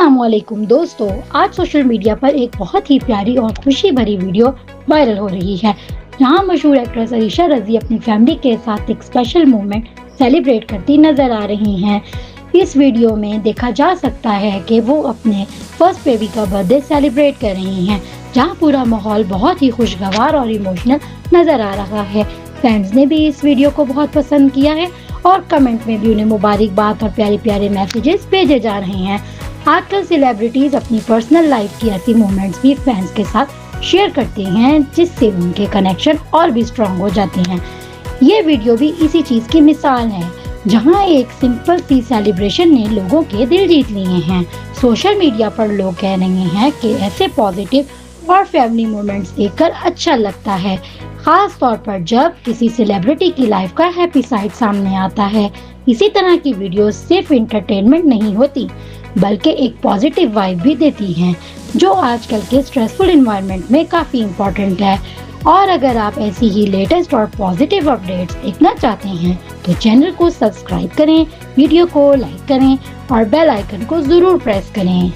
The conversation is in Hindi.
अस्सलाम वालेकुम दोस्तों, आज सोशल मीडिया पर एक बहुत ही प्यारी और खुशी भरी वीडियो वायरल हो रही है। यहाँ मशहूर एक्ट्रेस अरीशा रज़ी अपनी फैमिली के साथ एक स्पेशल मोमेंट सेलिब्रेट करती नजर आ रही हैं। इस वीडियो में देखा जा सकता है कि वो अपने फर्स्ट बेबी का बर्थडे सेलिब्रेट कर रही हैं, जहाँ पूरा माहौल बहुत ही खुशगवार और इमोशनल नजर आ रहा है। फैंस ने भी इस वीडियो को बहुत पसंद किया है और कमेंट में भी उन्हें मुबारकबाद और प्यारे प्यारे मैसेजेस भेजे जा रहे हैं। आजकल सेलिब्रिटीज अपनी पर्सनल लाइफ की ऐसी मोमेंट्स भी फैंस के साथ शेयर करते हैं, जिससे उनके कनेक्शन और भी स्ट्रॉन्ग हो जाते हैं। ये वीडियो भी इसी चीज की मिसाल है, जहां एक सिंपल सी सेलिब्रेशन ने लोगों के दिल जीत लिए हैं। सोशल मीडिया पर लोग कह रहे हैं कि ऐसे पॉजिटिव और फैमिली मोमेंट्स देखकर अच्छा लगता है, खास तौर पर जब किसी सेलिब्रिटी की लाइफ का हैप्पी साइड सामने आता है। इसी तरह की वीडियोस सिर्फ एंटरटेनमेंट नहीं होती, बल्कि एक पॉजिटिव वाइब भी देती हैं, जो आजकल के स्ट्रेसफुल एनवायरनमेंट में काफ़ी इम्पोर्टेंट है। और अगर आप ऐसी ही लेटेस्ट और पॉजिटिव अपडेट्स देखना चाहते हैं तो चैनल को सब्सक्राइब करें, वीडियो को लाइक करें और बेल आइकन को ज़रूर प्रेस करें।